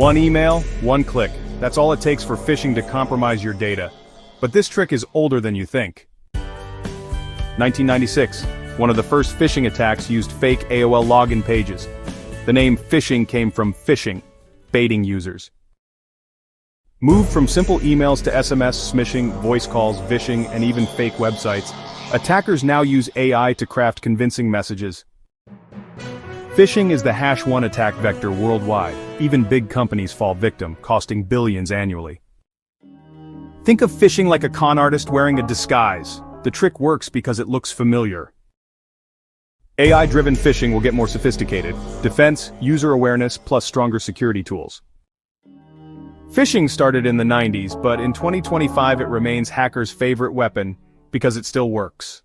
One email, one click. That's all it takes for phishing to compromise your data. But this trick is older than you think. 1996, one of the first phishing attacks used fake AOL login pages. The name phishing came from phishing, baiting users. Moved from simple emails to SMS, smishing, voice calls, vishing, and even fake websites, attackers now use AI to craft convincing messages. Phishing is the #1 attack vector worldwide. Even big companies fall victim, costing billions annually. Think of phishing like a con artist wearing a disguise. The trick works because it looks familiar. AI-driven phishing will get more sophisticated. Defense, user awareness, plus stronger security tools. Phishing started in the 90s, but in 2025 it remains hackers' favorite weapon because it still works.